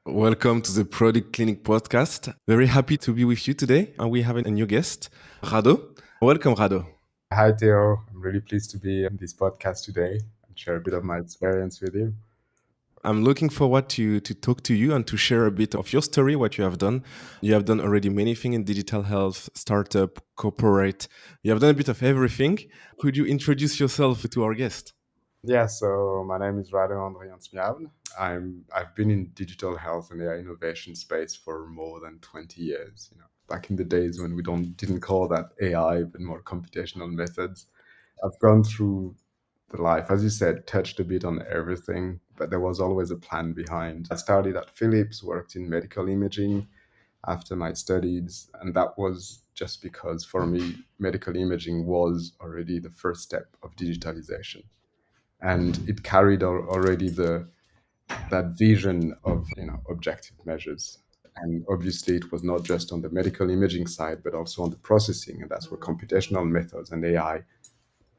Welcome to the Product Clinic podcast. Very happy to be with you today. And we have a new guest, Rado. Welcome, Rado. Hi, Theo. I'm really pleased to be on this podcast today and share a bit of my experience with you. I'm looking forward to talk to you and to share a bit of your story, what you have done. You have done already many things in digital health, startup, corporate. You have done a bit of everything. Could you introduce yourself to our guest? Yeah, so my name is Rado Andriansmiavn. I've been in digital health and AI innovation space for more than 20 years. Back in the days when we didn't call that AI, but more computational methods. I've gone through the life, as you said, touched a bit on everything, but there was always a plan behind. I started at Philips, worked in medical imaging after my studies, and that was just because for me, medical imaging was already the first step of digitalization, and it carried already the that vision of objective measures. And obviously, it was not just on the medical imaging side, but also on the processing, and that's where computational methods and AI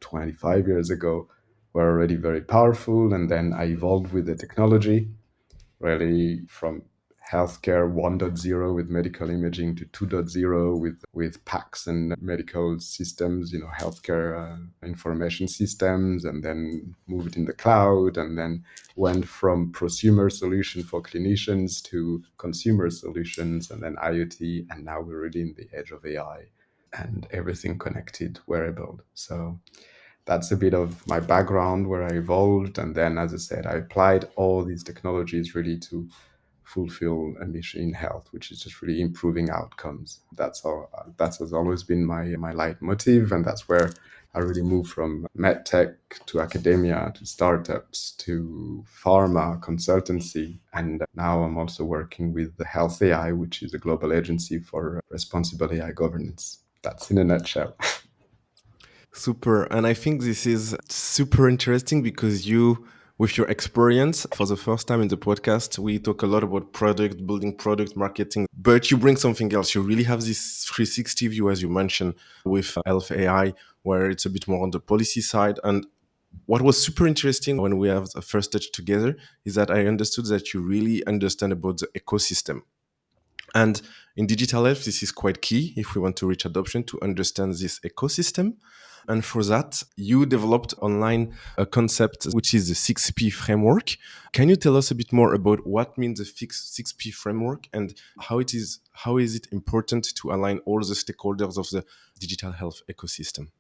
25 years ago were already very powerful. And then I evolved with the technology, really from healthcare 1.0 with medical imaging to 2.0 with PACS and medical systems, healthcare information systems, and then moved in the cloud, and then went from prosumer solution for clinicians to consumer solutions, and then IoT, and now we're really in the edge of AI and everything connected, wearable. So that's a bit of my background where I evolved. And then, as I said, I applied all these technologies really to fulfill a mission in health, which is just really improving outcomes. That's all. That has always been my leitmotif, and that's where I really moved from Medtech to academia to startups to pharma consultancy, and now I'm also working with the Health AI, which is a global agency for responsible AI governance. That's in a nutshell. Super. And I think this is super interesting because you, with your experience, for the first time in the podcast, we talk a lot about product, building product, marketing, but you bring something else. You really have this 360 view, as you mentioned, with Health AI, where it's a bit more on the policy side. And what was super interesting when we have the first touch together is that I understood that you really understand about the ecosystem. And in digital health, this is quite key if we want to reach adoption to understand this ecosystem. And for that, you developed online a concept which is the 6P framework. Can you tell us a bit more about what means the 6P framework and how is it important to align all the stakeholders of the digital health ecosystem?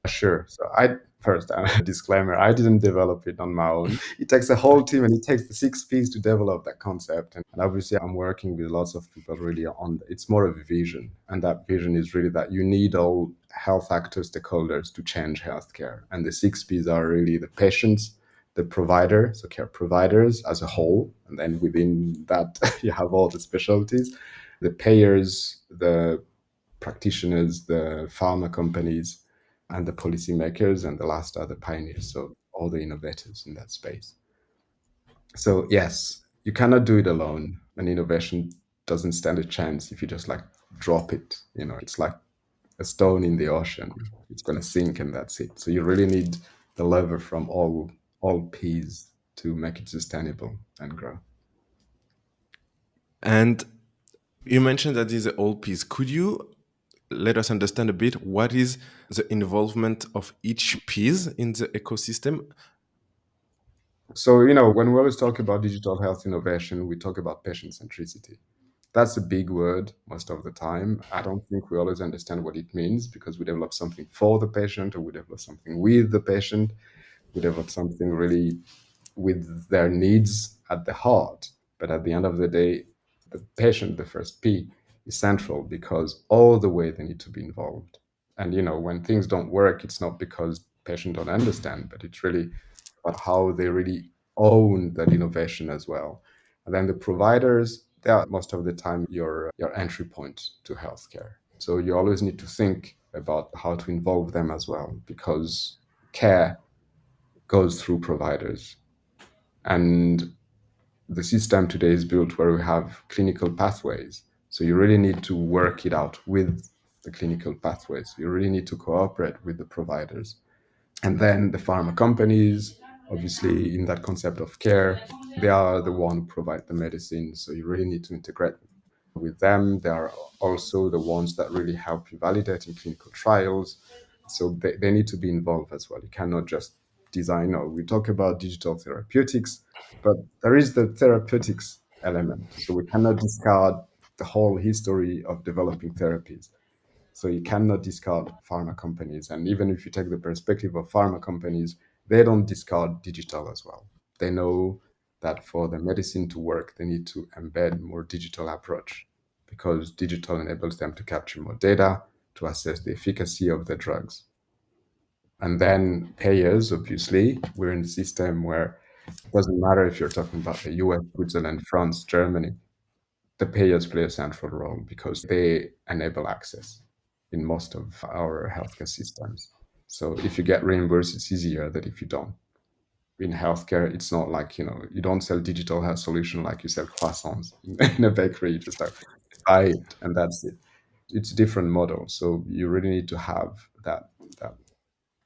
Sure. So I first, a disclaimer, I didn't develop it on my own. It takes a whole team and it takes the 6 Ps to develop that concept. And obviously I'm working with lots of people really on it's more of a vision. And that vision is really that you need all health actors, stakeholders to change healthcare. And the 6 Ps are really the patients, the provider, so care providers as a whole. And then within that, you have all the specialties, the payers, the practitioners, the pharma companies, and the policymakers, and the last are the pioneers, so all the innovators in that space. So yes, you cannot do it alone. An innovation doesn't stand a chance if you just like drop it. It's like a stone in the ocean. It's going to sink and that's it. So you really need the lever from all P's to make it sustainable and grow. And you mentioned that this is an old piece. Could you let us understand a bit what is the involvement of each piece in the ecosystem? So, when we always talk about digital health innovation, we talk about patient centricity. That's a big word most of the time. I don't think we always understand what it means because we develop something for the patient or we develop something with the patient. We develop something really with their needs at the heart. But at the end of the day, the patient, the first P, is central because all the way they need to be involved. And when things don't work, it's not because patients don't understand, but it's really about how they really own that innovation as well. And then the providers, they are most of the time your entry point to healthcare. So you always need to think about how to involve them as well, because care goes through providers. And the system today is built where we have clinical pathways. So you really need to work it out with the clinical pathways. You really need to cooperate with the providers. And then the pharma companies, Obviously, in that concept of care, they are the one who provide the medicine. So you really need to integrate with them. They are also the ones that really help you validate in clinical trials. So they need to be involved as well. You cannot just design, or we talk about digital therapeutics, but there is the therapeutics element. So we cannot discard the whole history of developing therapies. So you cannot discard pharma companies. And even if you take the perspective of pharma companies, they don't discard digital as well. They know that for the medicine to work, they need to embed more digital approach because digital enables them to capture more data to assess the efficacy of the drugs. And then payers, obviously, we're in a system where it doesn't matter if you're talking about the US, Switzerland, France, Germany, the payers play a central role because they enable access in most of our healthcare systems. So if you get reimbursed, it's easier than if you don't. In healthcare, it's not like, you don't sell digital health solution like you sell croissants in a bakery. You just have buy it and that's it. It's a different model. So you really need to have that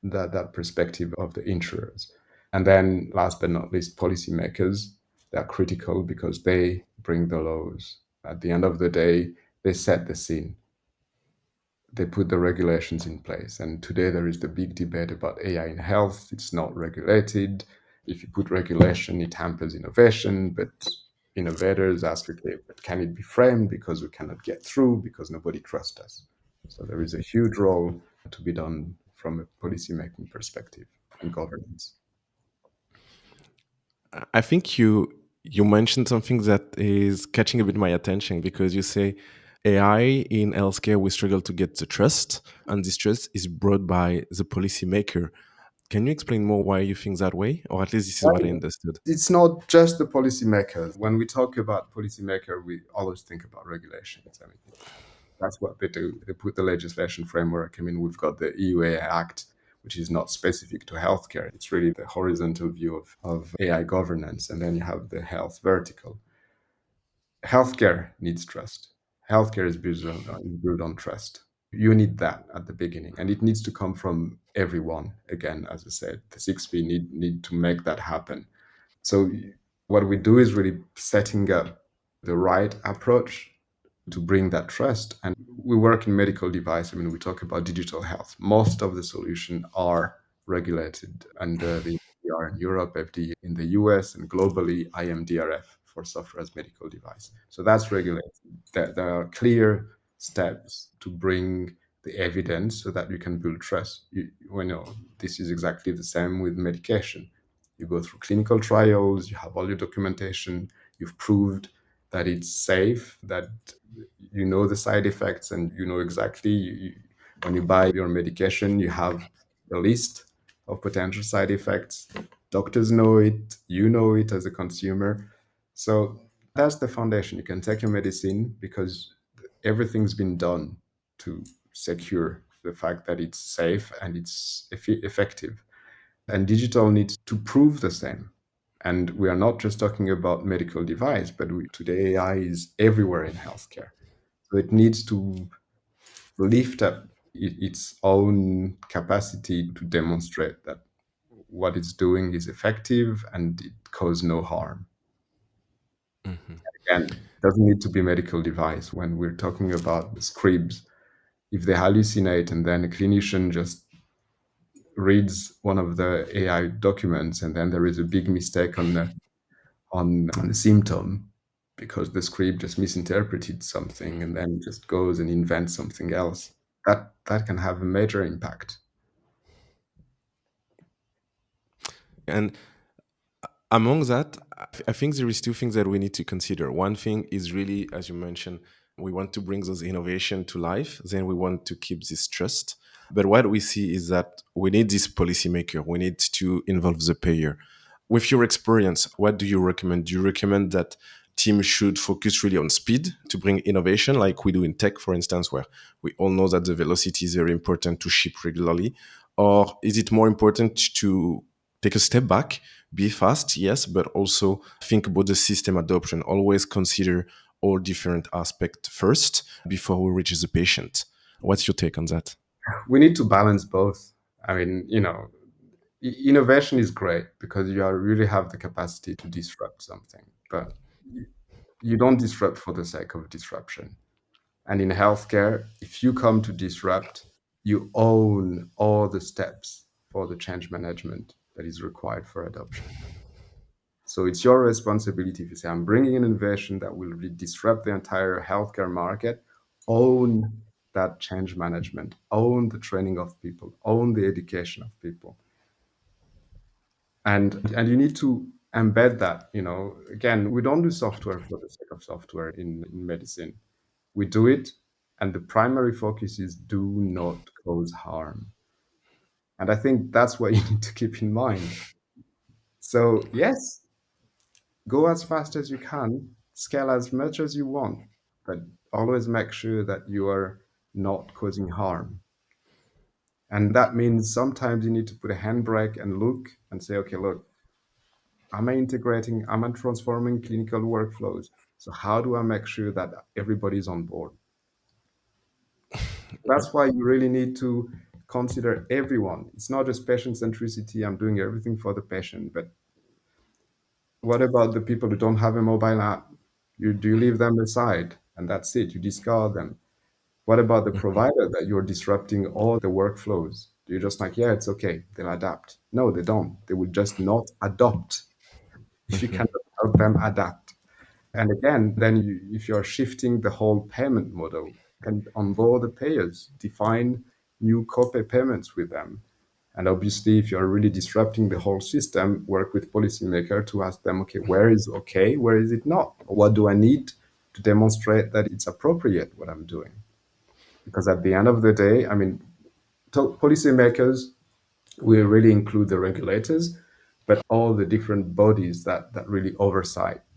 that perspective of the insurers. And then last but not least, policymakers, they're critical because they bring the laws. At the end of the day, they set the scene. They put the regulations in place. And today there is the big debate about AI in health. It's not regulated. If you put regulation, it hampers innovation. But innovators ask, okay, but can it be framed? Because we cannot get through, because nobody trusts us. So there is a huge role to be done from a policymaking perspective and governance. I think you mentioned something that is catching a bit my attention because you say AI in healthcare we struggle to get the trust, and this trust is brought by the policymaker. Can you explain more why you think that way, or at least this is what I understood? It's not just the policymakers. When we talk about policymaker, we always think about regulations. I mean, that's what they do. They put the legislation framework. I mean, we've got the EUA Act, which is not specific to healthcare. It's really the horizontal view of AI governance. And then you have the health vertical. Healthcare needs trust. Healthcare is built on trust. You need that at the beginning, and it needs to come from everyone. Again, as I said, the 6P need to make that happen. So what we do is really setting up the right approach to bring that trust. And we work in medical device. I mean, we talk about digital health. Most of the solutions are regulated under the MDR in Europe, FDA in the US, and globally IMDRF for software as medical device. So that's regulated. There are clear steps to bring the evidence so that you can build trust. This is exactly the same with medication. You go through clinical trials, you have all your documentation, you've proved that it's safe, that you know the side effects, and you know exactly when you buy your medication, you have a list of potential side effects. Doctors know it, you know it as a consumer. So that's the foundation. You can take your medicine because everything's been done to secure the fact that it's safe and it's effective. And digital needs to prove the same. And we are not just talking about medical device, but today AI is everywhere in healthcare. So it needs to lift up its own capacity to demonstrate that what it's doing is effective and it causes no harm. Mhm. Again, it doesn't need to be medical device. When we're talking about scribes, if they hallucinate and then a clinician just reads one of the AI documents and then there is a big mistake on the symptom because the script just misinterpreted something and then just goes and invents something else, that can have a major impact. And among that, I think there is two things that we need to consider. One thing is really, as you mentioned, we want to bring those innovation to life. Then we want to keep this trust. But what we see is that we need this policymaker. We need to involve the payer. With your experience, what do you recommend? Do you recommend that teams should focus really on speed to bring innovation, like we do in tech, for instance, where we all know that the velocity is very important to ship regularly? Or is it more important to take a step back, be fast, yes, but also think about the system adoption? Always consider all different aspects first before we reach the patient. What's your take on that? We need to balance both. I mean, Innovation is great because you really have the capacity to disrupt something, but you you don't disrupt for the sake of disruption. And in healthcare, if you come to disrupt, you own all the steps for the change management that is required for adoption. So it's your responsibility if you say, I'm bringing an innovation that will really disrupt the entire healthcare market, own that change management, own the training of people, own the education of people. And you need to embed that, again, we don't do software for the sake of software in medicine. We do it, and the primary focus is do not cause harm. And I think that's what you need to keep in mind. So, yes, go as fast as you can, scale as much as you want, but always make sure that you are not causing harm. And that means sometimes you need to put a handbrake and look and say, okay, look, am I transforming clinical workflows? So, how do I make sure that everybody's on board? That's why you really need to consider everyone. It's not just patient centricity, I'm doing everything for the patient, but what about the people who don't have a mobile app? Do you leave them aside and that's it? You discard them. What about the Mhm. provider that you're disrupting all the workflows? Do you just like, yeah, it's okay, they'll adapt? No, they don't. They will just not adopt if you Mhm. cannot help them adapt. And again, then if you're shifting the whole payment model, can onboard the payers, define new copay payments with them. And obviously, if you're really disrupting the whole system, work with policymaker to ask them, okay, where is okay, where is it not? What do I need to demonstrate that it's appropriate what I'm doing? Because at the end of the day, I mean, policymakers will really include the regulators, but all the different bodies that really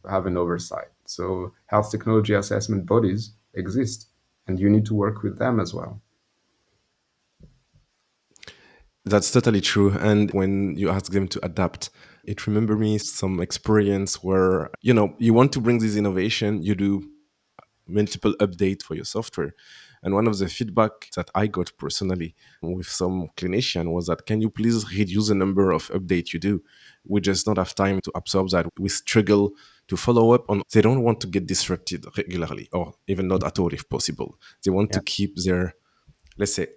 have an oversight. So health technology assessment bodies exist, and you need to work with them as well. That's totally true. And when you ask them to adapt, it remember me some experience where, you want to bring this innovation, you do multiple update for your software. And one of the feedback that I got personally with some clinician was that, can you please reduce the number of update you do? We just don't have time to absorb that. We struggle to follow up on. They don't want to get disrupted regularly, or even not at all if possible. They want Yeah. to keep their, let's say,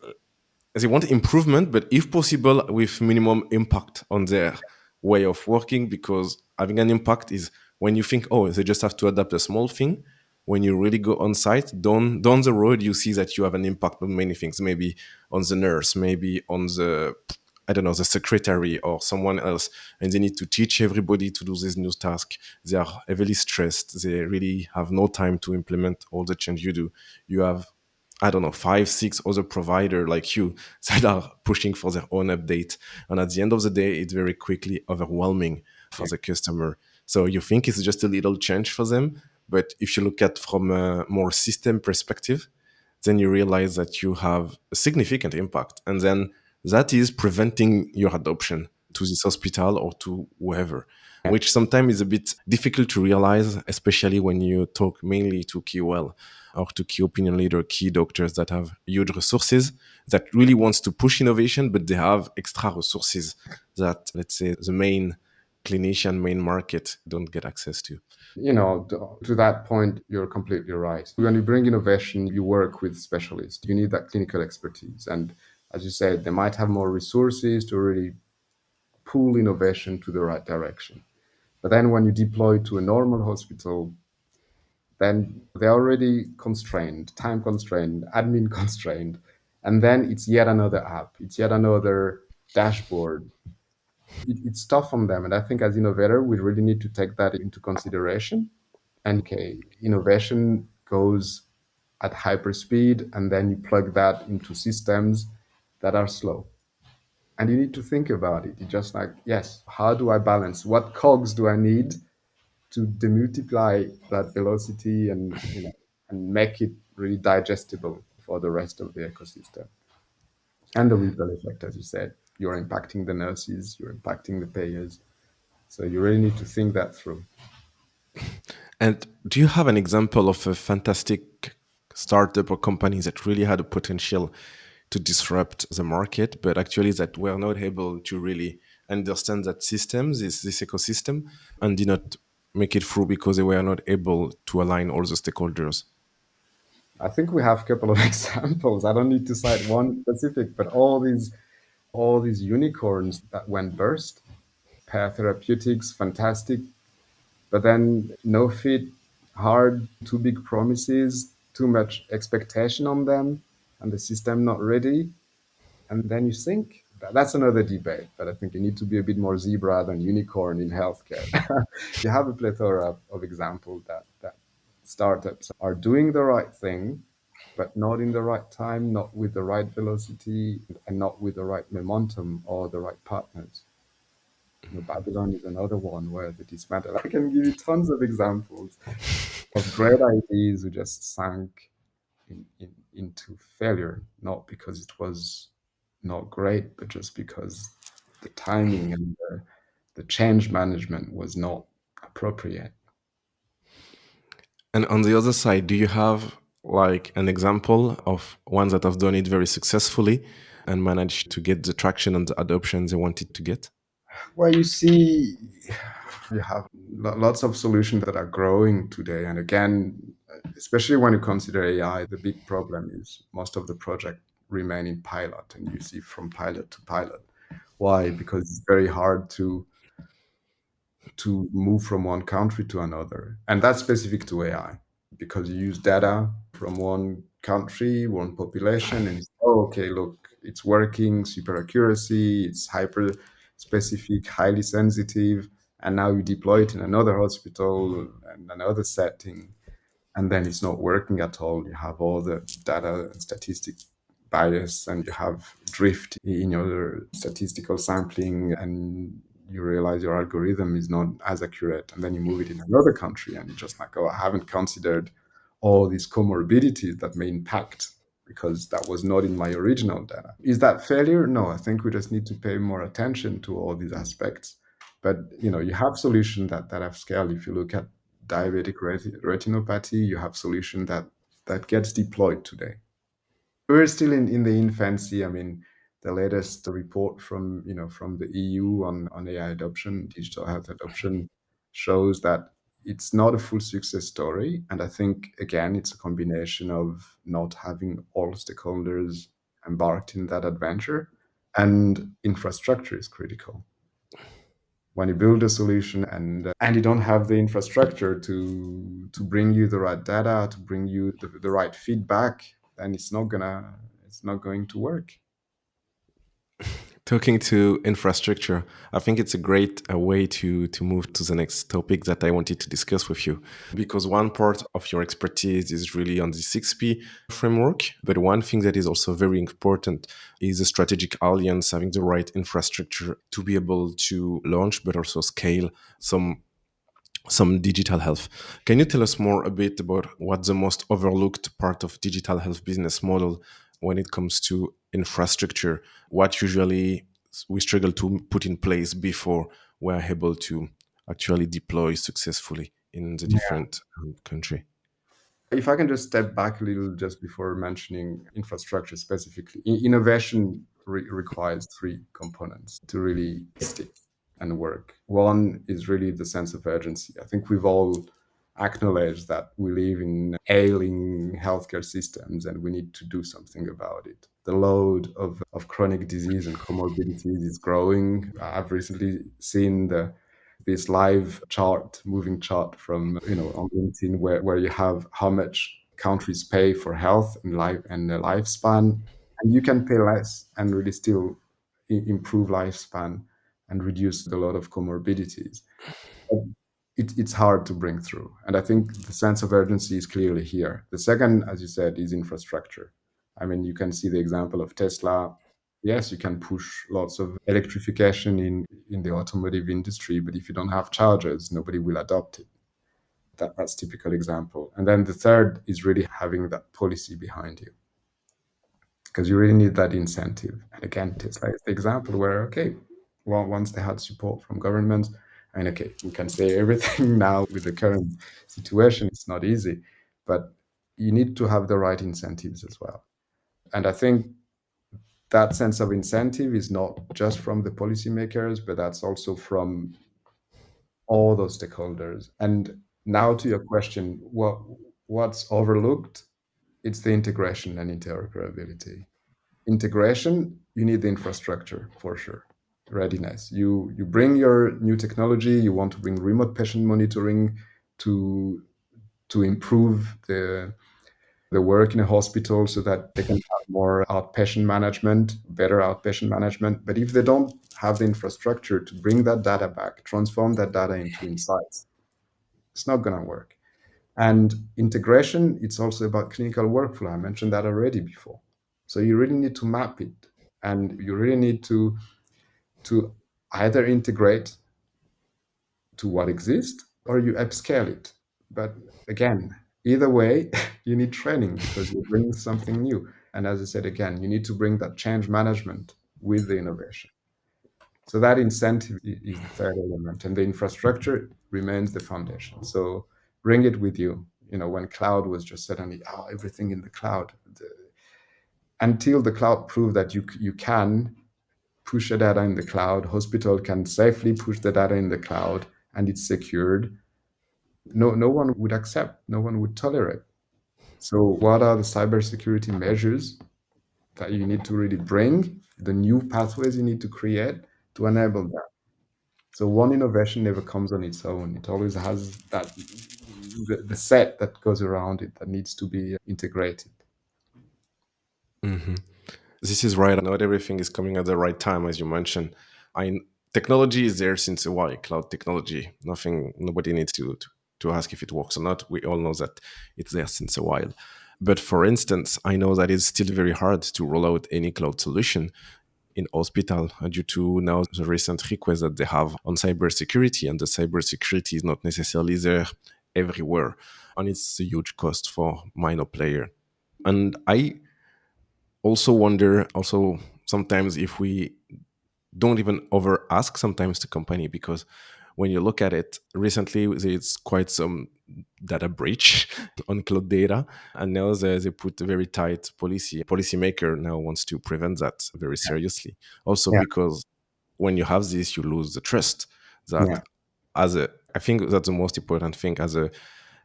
they want improvement, but if possible, with minimum impact on their way of working. Because having an impact is when you think, oh, they just have to adapt a small thing. When you really go on site, down the road, you see that you have an impact on many things. Maybe on the nurse, maybe on the, I don't know, the secretary or someone else, and they need to teach everybody to do this new task. They are heavily stressed. They really have no time to implement all the change you do. You have, I don't know, five, six other provider like you that are pushing for their own update. And at the end of the day, it's very quickly overwhelming for Yeah. the customer. So you think it's just a little change for them. But if you look at from a more system perspective, then you realize that you have a significant impact. And then that is preventing your adoption to this hospital or to whoever, which sometimes is a bit difficult to realize, especially when you talk mainly to KOL or to key opinion leader, key doctors that have huge resources, that really wants to push innovation, but they have extra resources that, let's say, the main clinician, main market don't get access to. To that point, you're completely right. When you bring innovation, you work with specialists. You need that clinical expertise. And as you said, they might have more resources to really pull innovation to the right direction. But then when you deploy to a normal hospital, then they're already constrained, time constrained, admin constrained. And then it's yet another app, it's yet another dashboard. It's tough on them. And I think as innovator, we really need to take that into consideration. And okay, innovation goes at hyper speed, and then you plug that into systems that are slow. And you need to think about it. It's just like, yes, how do I balance? What cogs do I need to demultiply that velocity and make it really digestible for the rest of the ecosystem? And the ripple effect, as you said, you're impacting the nurses, you're impacting the payers. So you really need to think that through. And do you have an example of a fantastic startup or company that really had a potential to disrupt the market, but actually that were not able to really understand that systems, this ecosystem, and did not make it through because they were not able to align all the stakeholders. I think we have a couple of examples. I don't need to cite one specific, but all these unicorns that went burst, pair therapeutics, fantastic, but then no fit, hard, too big promises, too much expectation on them, and the system not ready. And then you think that's another debate, but I think you need to be a bit more zebra than unicorn in healthcare. You have a plethora of examples that startups are doing the right thing, but not in the right time, not with the right velocity, and not with the right momentum or the right partners. Babylon is another one where the dismantle. I can give you tons of examples of great ideas who just sank into failure, not because it was not great, but just because the timing and the change management was not appropriate. And on the other side, do you have like an example of ones that have done it very successfully and managed to get the traction and the adoption they wanted to get? Well, you see, you have lots of solutions that are growing today. And again, especially when you consider AI, the big problem is most of the project remain in pilot, and you see from pilot to pilot. Why? Because it's very hard to move from one country to another. And that's specific to AI because you use data from one country, one population, and it's, oh, okay, look, it's working, super accuracy, it's hyper specific, highly sensitive. And now you deploy it in another hospital and another setting, and then it's not working at all. You have all the data and statistic bias, and you have drift in your statistical sampling, and you realize your algorithm is not as accurate, and then you move it in another country and you're just like, oh, I haven't considered all these comorbidities that may impact because that was not in my original data. Is that failure? No, I think we just need to pay more attention to all these aspects. But you have solutions that have scale. If you look at diabetic retinopathy, you have solution that gets deployed today. We're still in the infancy. I mean, the latest report from the EU on AI adoption, digital health adoption, shows that it's not a full success story. And I think again, it's a combination of not having all stakeholders embarked in that adventure, and infrastructure is critical. When you build a solution and you don't have the infrastructure to bring you the right data, to bring you the right feedback, then it's not going to work. Talking to infrastructure, I think it's a great way to move to the next topic that I wanted to discuss with you. Because one part of your expertise is really on the 6P framework. But one thing that is also very important is a strategic alliance, having the right infrastructure to be able to launch, but also scale some digital health. Can you tell us more a bit about what the most overlooked part of digital health business model when it comes to infrastructure? What usually we struggle to put in place before we're able to actually deploy successfully in the different country? If I can just step back a little just before mentioning infrastructure specifically, innovation requires three components to really stick and work. One is really the sense of urgency. I think we've all acknowledged that we live in ailing healthcare systems and we need to do something about it. The load of chronic disease and comorbidities is growing. I've recently seen this live chart, moving chart from on LinkedIn, where you have how much countries pay for health and life and the lifespan, and you can pay less and really still improve lifespan and reduce a lot of comorbidities. But it's hard to bring through, and I think the sense of urgency is clearly here. The second, as you said, is infrastructure. I mean, you can see the example of Tesla. Yes, you can push lots of electrification in the automotive industry, but if you don't have chargers, nobody will adopt it. That's typical example. And then the third is really having that policy behind you, because you really need that incentive. And again, Tesla is the example where, okay, well, once they had support from government, and okay, we can say everything now with the current situation, it's not easy, but you need to have the right incentives as well. And I think That sense of incentive is not just from the policymakers, but that's also from all those stakeholders. And now to your question, what's overlooked? It's the integration and interoperability. Integration, you need the infrastructure for sure. Readiness. You bring your new technology, you want to bring remote patient monitoring to improve the work in a hospital so that they can have more outpatient management, better outpatient management. But if they don't have the infrastructure to bring that data back, transform that data into insights, it's not going to work. And integration, it's also about clinical workflow. I mentioned that already before. So you really need to map it, and you really need to either integrate to what exists or you upscale it. But again, either way, you need training because you're bringing something new. And as I said again, you need to bring that change management with the innovation. So that incentive is the third element, and the infrastructure remains the foundation. So bring it with you. You know, when cloud was just suddenly, oh, everything in the cloud, until the cloud proved that you can push the data in the cloud, hospital can safely push the data in the cloud, and it's secured. No one would accept, no one would tolerate. So, what are the cybersecurity measures that you need to really bring? The new pathways you need to create to enable that. So, one innovation never comes on its own. It always has that the set that goes around it that needs to be integrated. Mhm. This is right. Not everything is coming at the right time, as you mentioned. I Technology is there since a while. Cloud technology. Nobody needs to ask if it works or not. We all know that it's there since a while. But for instance, I know that it's still very hard to roll out any cloud solution in hospital due to now the recent request that they have on cybersecurity, and the cybersecurity is not necessarily there everywhere, and it's a huge cost for minor player. And I also wonder also sometimes if we don't even over ask sometimes the company, because when you look at it recently there's quite some data breach on cloud data, and now they put a very tight policymaker now wants to prevent that very seriously, also Yeah, because when you have this you lose the trust that yeah, as a I think that's the most important thing as a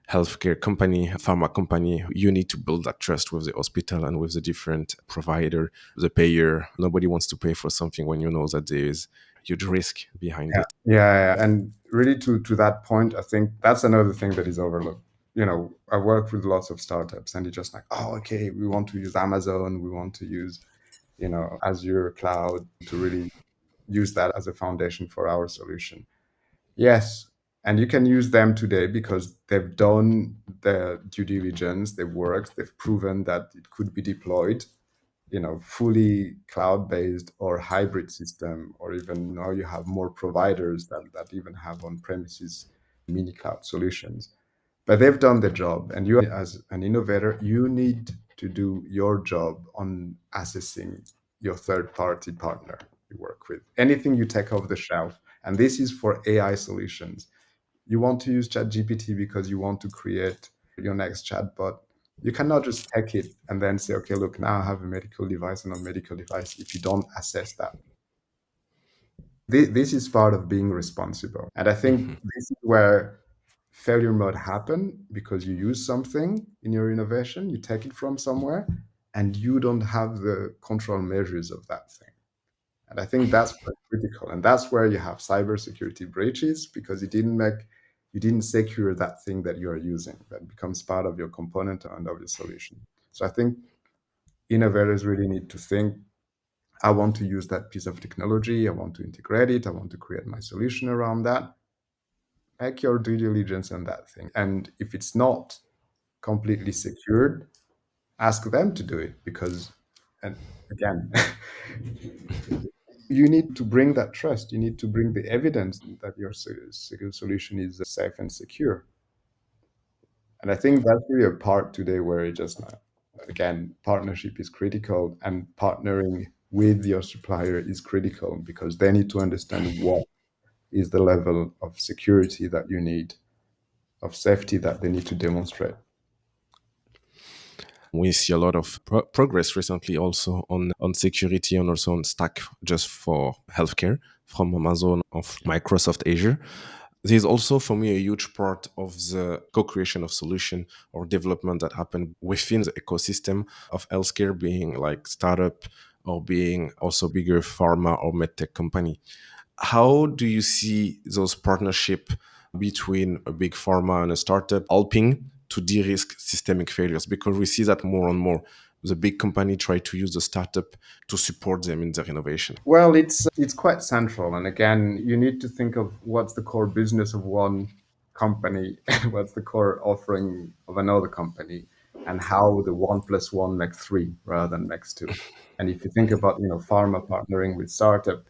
healthcare company, pharma company, you need to build that trust with the hospital and with the different provider, the payer. Nobody wants to pay for something when you know that there is huge risk behind yeah, it. yeah. And really, to that point, I think that's another thing that is overlooked. You know, I work with lots of startups, and it's just like, oh, okay, we want to use Amazon, we want to use, Azure cloud to really use that as a foundation for our solution. Yes, and you can use them today because they've done the due diligence, they've worked, they've proven that it could be deployed, fully cloud-based or hybrid system, or even now you have more providers that even have on-premises mini cloud solutions. But they've done the job, and you as an innovator, you need to do your job on assessing your third-party partner you work with. Anything you take off the shelf, and this is for AI solutions. You want to use ChatGPT because you want to create your next chatbot. You cannot just take it and then say, okay, look, now I have a medical device and a medical device if you don't assess that. This is part of being responsible. And I think Mhm. this is where failure might happen because you use something in your innovation, you take it from somewhere, and you don't have the control measures of that thing. And I think that's quite critical. And that's where you have cybersecurity breaches because you didn't secure that thing that you are using that becomes part of your component and of your solution. So I think innovators really need to think, I want to use that piece of technology, I want to integrate it, I want to create my solution around that. Make your due diligence on that thing. And if it's not completely secured, ask them to do it because, and again, you need to bring that trust. You need to bring the evidence that your solution is safe and secure. And I think that's really a part today where it just, again, partnership is critical and partnering with your supplier is critical because they need to understand what is the level of security that you need, of safety that they need to demonstrate. We see a lot of progress recently also on security and also on stack just for healthcare from Amazon of Microsoft Azure. There's also for me a huge part of the co-creation of solution or development that happen within the ecosystem of healthcare, being like startup or being also bigger pharma or medtech company. How do you see those partnership between a big pharma and a startup helping to de-risk systemic failures? Because we see that more and more. The big company try to use the startup to support them in their innovation. Well, it's quite central, and again, you need to think of what's the core business of one company and what's the core offering of another company, and how the one plus one makes three rather than makes two. And if you think about pharma partnering with startup,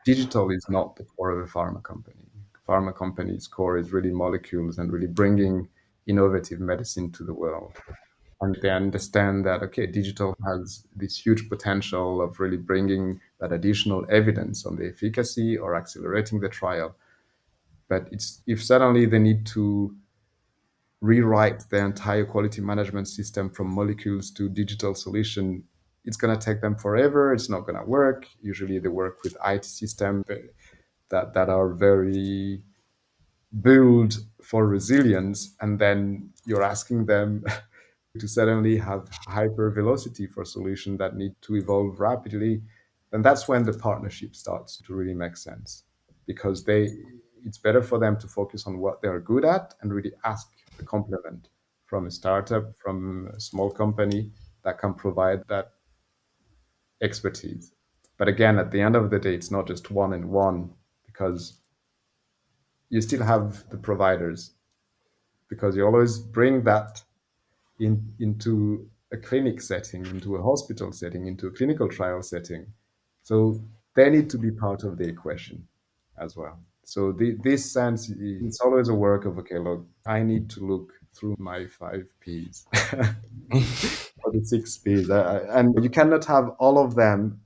digital is not the core of a pharma company. Pharma company's core is really molecules and really bringing innovative medicine to the world. And they understand that, okay, digital has this huge potential of really bringing that additional evidence on the efficacy or accelerating the trial. But it's if suddenly they need to rewrite the entire quality management system from molecules to digital solution, it's going to take them forever. It's not going to work. Usually they work with IT systems that are very built for resilience, and then you're asking them to suddenly have hyper velocity for solutions that need to evolve rapidly, then that's when the partnership starts to really make sense, because they it's better for them to focus on what they're good at and really ask the complement from a startup, from a small company that can provide that expertise. But again, at the end of the day, it's not just one and one, because you still have the providers, because you always bring that into a clinic setting, into a hospital setting, into a clinical trial setting. So they need to be part of the equation as well. So this sense, it's always a work of, okay, look, I need to look through my five Ps or the six Ps. And you cannot have all of them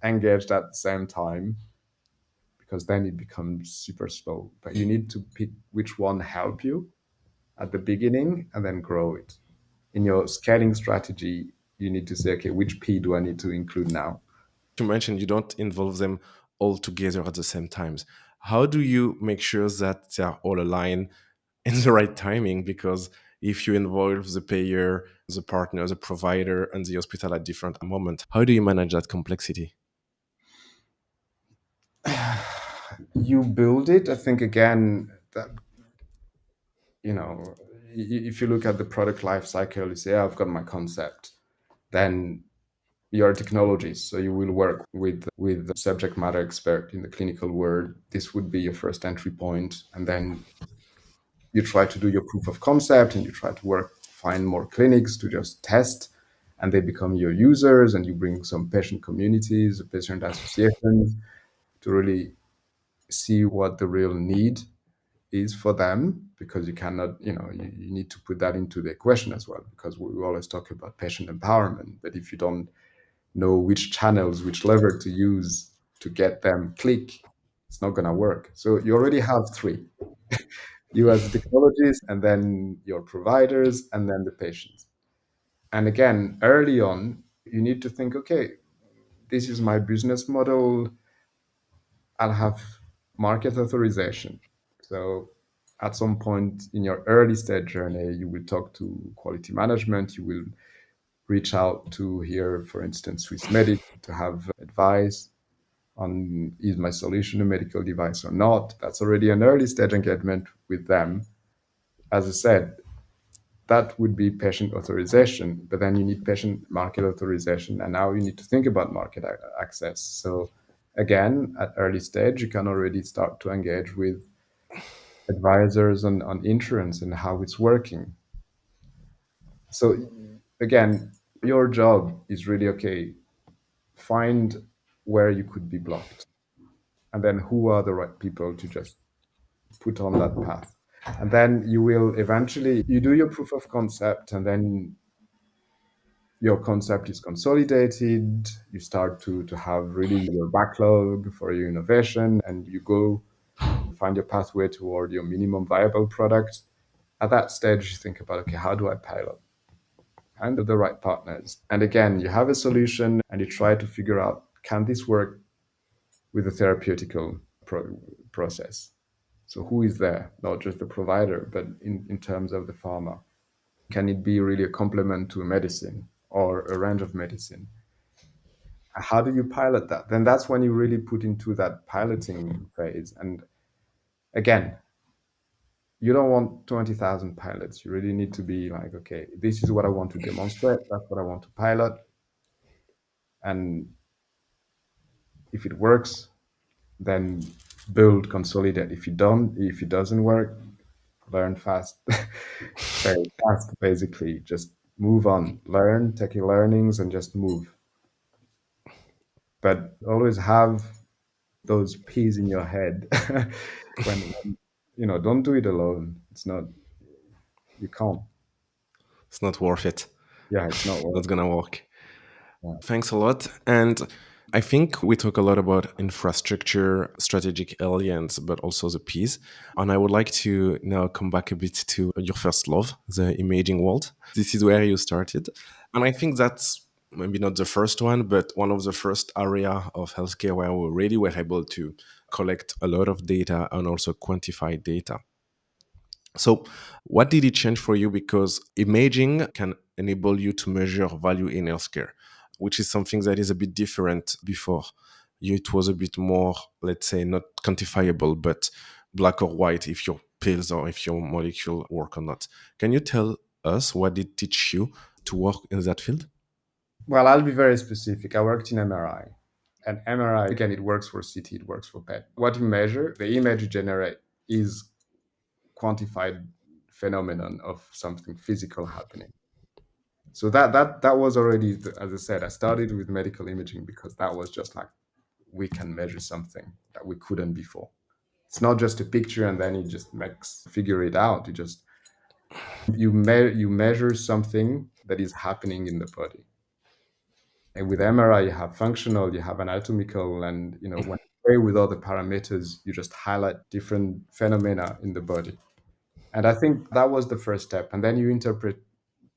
engaged at the same time, because then it becomes super slow. But you need to pick which one help you at the beginning and then grow it. In your scaling strategy, you need to say, okay, which P do I need to include now? You mentioned you don't involve them all together at the same times. How do you make sure that they are all aligned in the right timing? Because if you involve the payer, the partner, the provider, and the hospital at different moments, how do you manage that complexity? You build it. I think again that if you look at the product life cycle, you say, "Yeah, I've got my concept." Then you're a technologist, so you will work with the subject matter expert in the clinical world. This would be your first entry point, and then you try to do your proof of concept, and you try to find more clinics to just test, and they become your users, and you bring some patient communities, patient associations to really see what the real need is for them, because you cannot, you need to put that into the equation as well, because we always talk about patient empowerment, but if you don't know which channels, which lever to use to get them click, it's not going to work. So you already have three: you as the technologies, and then your providers, and then the patients. And again, early on, you need to think, okay, this is my business model. I'll have market authorization. So at some point in your early stage journey, you will talk to quality management. You will reach out to here, for instance, Swissmedic, to have advice on, is my solution a medical device or not. That's already an early stage engagement with them. As I said, that would be patient authorization, but then you need patient market authorization, and now you need to think about market access. So again, at early stage, you can already start to engage with advisors on insurance and how it's working. So again, your job is really, okay, find where you could be blocked, and then who are the right people to just put on that path. And then you will eventually, you do your proof of concept, and then your concept is consolidated. You start to have really your backlog for your innovation, and you go find your pathway toward your minimum viable product. At that stage, you think about, okay, how do I pilot? and the right partners. And again, you have a solution and you try to figure out, can this work with a therapeutical process? So who is there? Not just the provider, but in terms of the pharma. Can it be really a complement to a medicine or a range of medicine? How do you pilot that? Then that's when you really put into that piloting phase. And again, you don't want 20,000 pilots. You really need to be like, okay, this is what I want to demonstrate. That's what I want to pilot. And if it works, then build, consolidate. If it doesn't work, learn fast, very fast, basically. Just move on, learn, take your learnings and just move. But always have those peas in your head when don't do it alone. It's not, you can't. It's not worth it. Yeah, it's not worth Not it. gonna work. Yeah. Thanks a lot. And I think we talk a lot about infrastructure, strategic alliance, but also the piece. And I would like to now come back a bit to your first love, the imaging world. This is where you started. And I think that's maybe not the first one, but one of the first area of healthcare where we really were able to collect a lot of data and also quantify data. So, what did it change for you? Because imaging can enable you to measure value in healthcare, which is something that is a bit different before. It was a bit more, let's say, not quantifiable, but black or white if your pills or if your molecule work or not. Can you tell us what did teach you to work in that field? Well, I'll be very specific. I worked in MRI. And MRI, again, it works for CT, it works for PET. What you measure, the image you generate is quantified phenomenon of something physical happening. So that was already, as I said, I started with medical imaging because that was just like, we can measure something that we couldn't before. It's not just a picture and then it just makes figure it out. You measure something that is happening in the body. And with MRI, you have functional, you have anatomical, and when you play with other parameters, you just highlight different phenomena in the body. And I think that was the first step. And then you interpret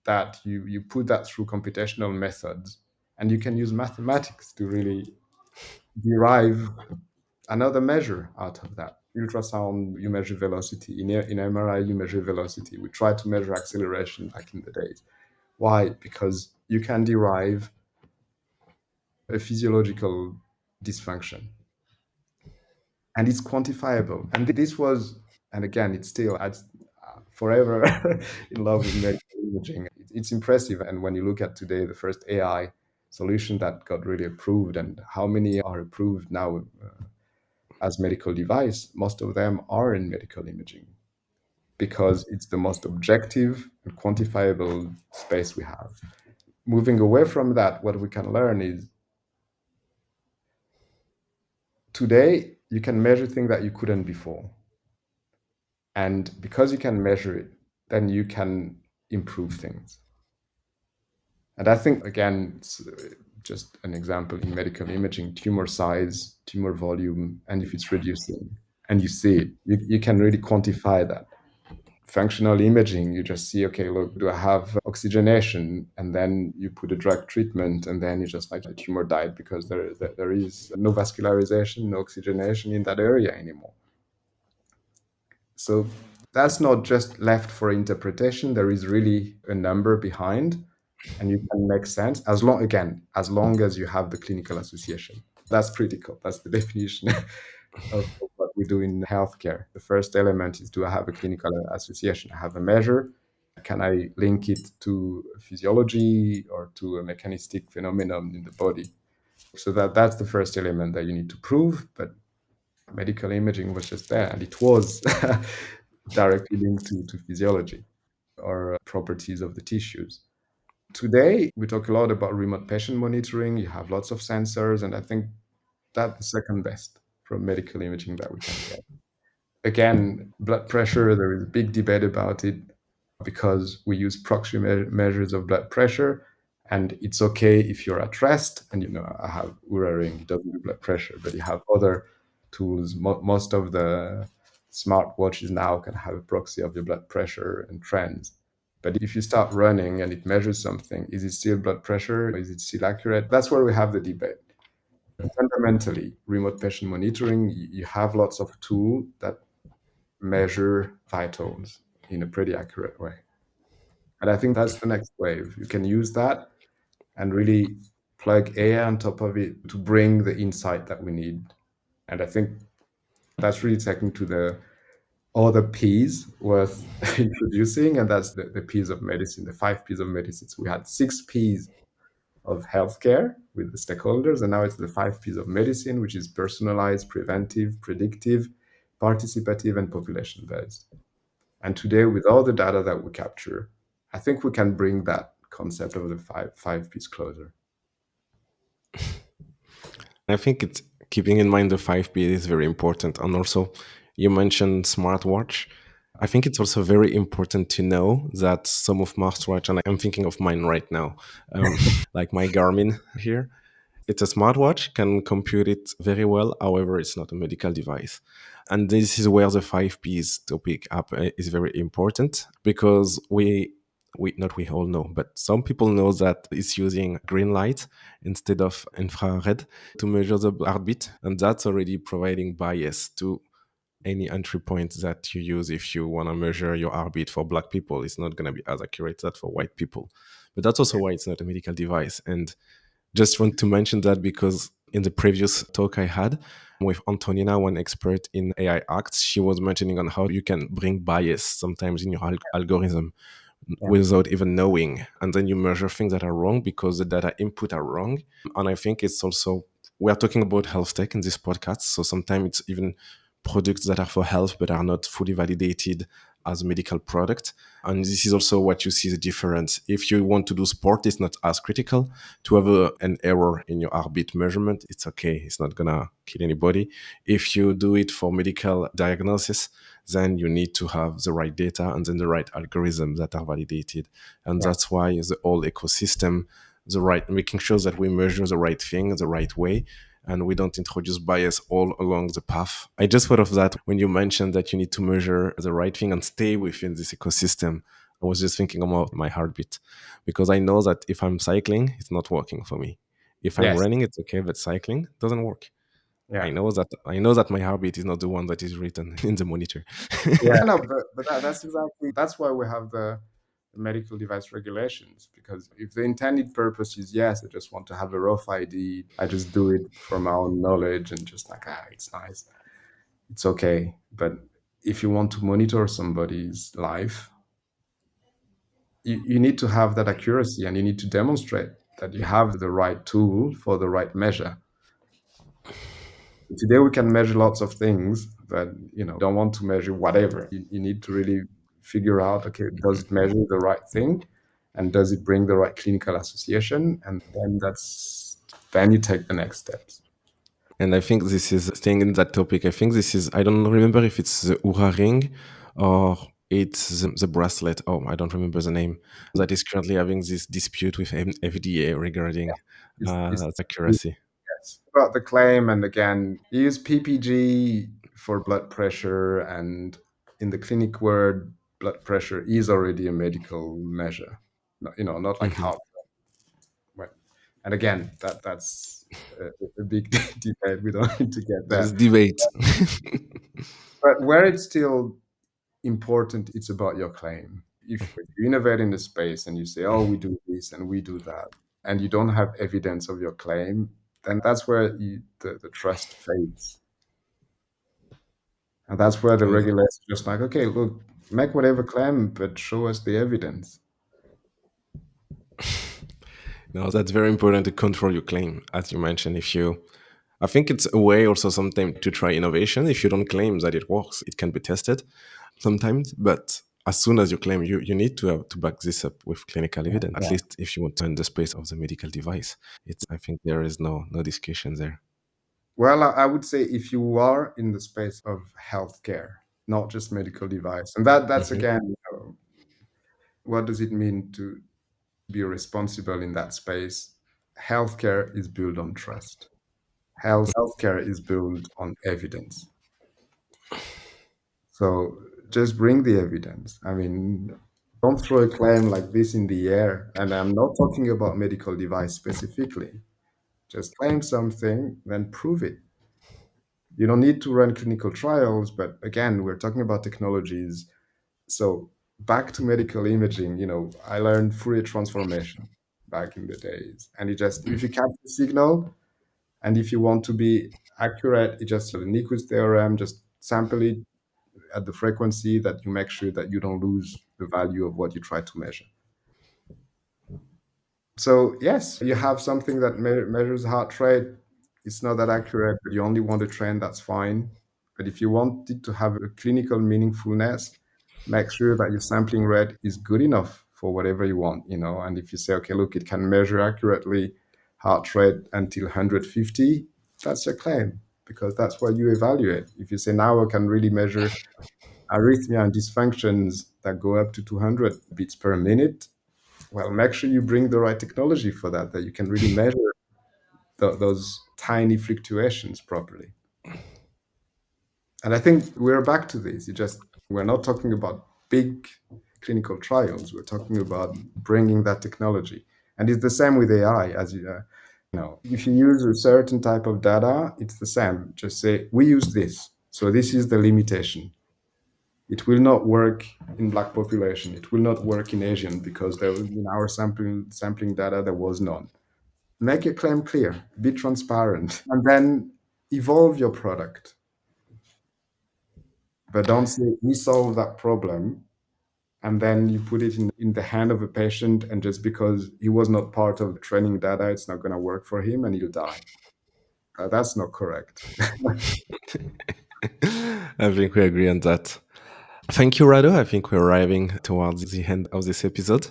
that, you put that through computational methods, and you can use mathematics to really derive another measure out of that. Ultrasound, you measure velocity. In MRI, you measure velocity. We tried to measure acceleration back in the days. Why? Because you can derive a physiological dysfunction and it's quantifiable. And this was, and again, it's still forever in love with medical imaging. It's impressive. And when you look at today, the first AI solution that got really approved and how many are approved now as medical device, most of them are in medical imaging because it's the most objective and quantifiable space we have. Moving away from that, what we can learn is today you can measure things that you couldn't before. And because you can measure it, then you can improve things. And I think, again, it's just an example in medical imaging, tumor size, tumor volume, and if it's reducing, and you see it, you can really quantify that. Functional imaging, you just see, okay, look, do I have oxygenation? And then you put a drug treatment, and then you just like the tumor died because there is no vascularization, no oxygenation in that area anymore. So that's not just left for interpretation. There is really a number behind, and you can make sense as long as you have the clinical association. That's critical. That's the definition of what we do in healthcare. The first element is, do I have a clinical association? I have a measure. Can I link it to physiology or to a mechanistic phenomenon in the body? So that's the first element that you need to prove. But medical imaging was just there, and it was directly linked to physiology or properties of the tissues. Today, we talk a lot about remote patient monitoring. You have lots of sensors, and I think that's the second best from medical imaging that we can get. Again, blood pressure, there is a big debate about it because we use proxy measures of blood pressure, and it's okay if you're at rest. And I have Oura Ring, it doesn't do blood pressure, but you have other tools. Most of the smartwatches now can have a proxy of your blood pressure and trends. But if you start running and it measures something, is it still blood pressure? Is it still accurate? That's where we have the debate. Fundamentally, remote patient monitoring, you have lots of tools that measure vitals in a pretty accurate way. And I think that's the next wave. You can use that and really plug AI on top of it to bring the insight that we need. And I think that's really taken to the other P's worth introducing, and that's the P's of medicine, the 5 P's of medicine. So we had 6 P's of healthcare with the stakeholders, and now it's the 5 P's of medicine, which is personalized, preventive, predictive, participative, and population based. And today, with all the data that we capture, I think we can bring that concept of the five P's closer. I think it's keeping in mind the 5P is very important. And also, you mentioned smartwatch. I think it's also very important to know that some of smartwatch, and I'm thinking of mine right now, like my Garmin here, it's a smartwatch, can compute it very well. However, it's not a medical device. And this is where the 5Ps topic up is very important because we not we all know, but some people know that it's using green light instead of infrared to measure the heartbeat, and that's already providing bias to any entry point that you use. If you want to measure your heartbeat for black people, it's not going to be as accurate as for white people. But that's also why it's not a medical device. And just want to mention that because in the previous talk I had with Antonina, one expert in AI acts, she was mentioning on how you can bring bias sometimes in your algorithm Yeah, without even knowing. And then you measure things that are wrong because the data input are wrong. And I think it's also, we are talking about health tech in this podcast. So sometimes it's even products that are for health but are not fully validated as a medical product. And this is also what you see the difference. If you want to do sport, it's not as critical to have an error in your heartbeat measurement. It's okay. It's not going to kill anybody. If you do it for medical diagnosis, then you need to have the right data and then the right algorithms that are validated. And yeah, that's why the whole ecosystem, the right, making sure that we measure the right thing the right way and we don't introduce bias all along the path. I just thought of that when you mentioned that you need to measure the right thing and stay within this ecosystem. I was just thinking about my heartbeat because I know that if I'm cycling, it's not working for me. If I'm yes, running, it's okay, but cycling doesn't work. yeah, I know that my heartbeat is not the one that is written in the monitor. yeah. No, but that's exactly that's why we have the medical device regulations, because if the intended purpose is yes, I just want to have a rough ID, I just do it from my own knowledge and just like it's nice, it's okay. But if you want to monitor somebody's life, you need to have that accuracy and you need to demonstrate that you have the right tool for the right measure. Today we can measure lots of things, but don't want to measure whatever. You need to really figure out, okay, does it measure the right thing, and does it bring the right clinical association? And then you take the next steps. And I think this is staying in that topic. I think this is, I don't remember if it's the Oura ring or it's the bracelet. Oh, I don't remember the name. That is currently having this dispute with FDA regarding It's accuracy. yes. About the claim, and again, you use PPG for blood pressure, and in the clinic word, blood pressure is already a medical measure. Not like Mhm. heart. Well, and again, that's a big debate. We don't need to get There is there. debate. But where it's still important, it's about your claim. If you innovate in the space and you say, oh, we do this and we do that, and you don't have evidence of your claim, then that's where the trust fades. And that's where the And regulators just like, okay, look, make whatever claim, but show us the evidence. no, that's very important to control your claim, as you mentioned. I think it's a way also sometimes to try innovation. If you don't claim that it works, it can be tested sometimes. But as soon as you claim, you need to have to back this up with clinical Yeah, evidence. At yeah. least if you want to in the space of the medical device, I think there is no discussion there. Well, I would say if you are in the space of healthcare, not just medical device, and that's Mhm. again, what does it mean to be responsible in that space? Healthcare is built on trust. Healthcare is built on evidence. So just bring the evidence. I mean, Don't throw a claim like this in the air. And I'm not talking about medical device specifically. Just claim something, then prove it. You don't need to run clinical trials, but again, we're talking about technologies. So back to medical imaging, I learned Fourier transformation back in the days. And it just, if you catch the signal, and if you want to be accurate, it just the Nyquist theorem, just sample it at the frequency that you make sure that you don't lose the value of what you try to measure. So yes, you have something that measures heart rate. It's not that accurate, but you only want a trend, that's fine. But if you want it to have a clinical meaningfulness, make sure that your sampling rate is good enough for whatever you want. And if you say, okay, look, it can measure accurately heart rate until 150, that's your claim because that's what you evaluate. If you say now I can really measure arrhythmia and dysfunctions that go up to 200 beats per minute, well, make sure you bring the right technology for that you can really measure those tiny fluctuations properly. And I think we're back to this. We're not talking about big clinical trials. We're talking about bringing that technology. And it's the same with AI, as if you use a certain type of data, it's the same. Just say, we use this. So this is the limitation. It will not work in black population. It will not work in Asian because in our sampling data, there was none. Make your claim clear, be transparent, and then evolve your product. But don't say, we solve that problem, and then you put it in the hand of a patient, and just because he was not part of the training data, it's not going to work for him and he'll die. That's not correct. I think we agree on that. Thank you, Rado. I think we're arriving towards the end of this episode.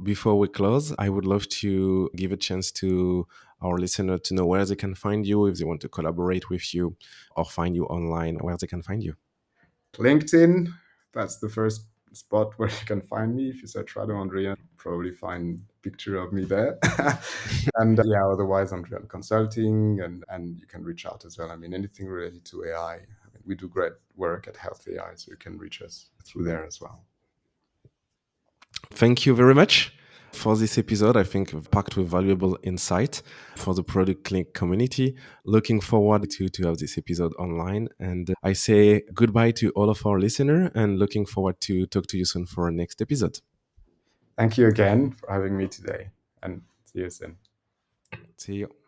Before we close, I would love to give a chance to our listener to know where they can find you if they want to collaborate with you or find you online, where they can find you. LinkedIn, that's the first spot where you can find me. If you search Rado Andrian, probably find a picture of me there. And yeah, otherwise Andrian Consulting, and you can reach out as well. I mean, anything related to AI. I mean, we do great work at Health AI, so you can reach us through there as well. Thank you very much for this episode. I think packed with valuable insight for the product clinic community. Looking forward to have this episode online. And I say goodbye to all of our listeners and looking forward to talk to you soon for our next episode. Thank you again for having me today, and see you soon. See you.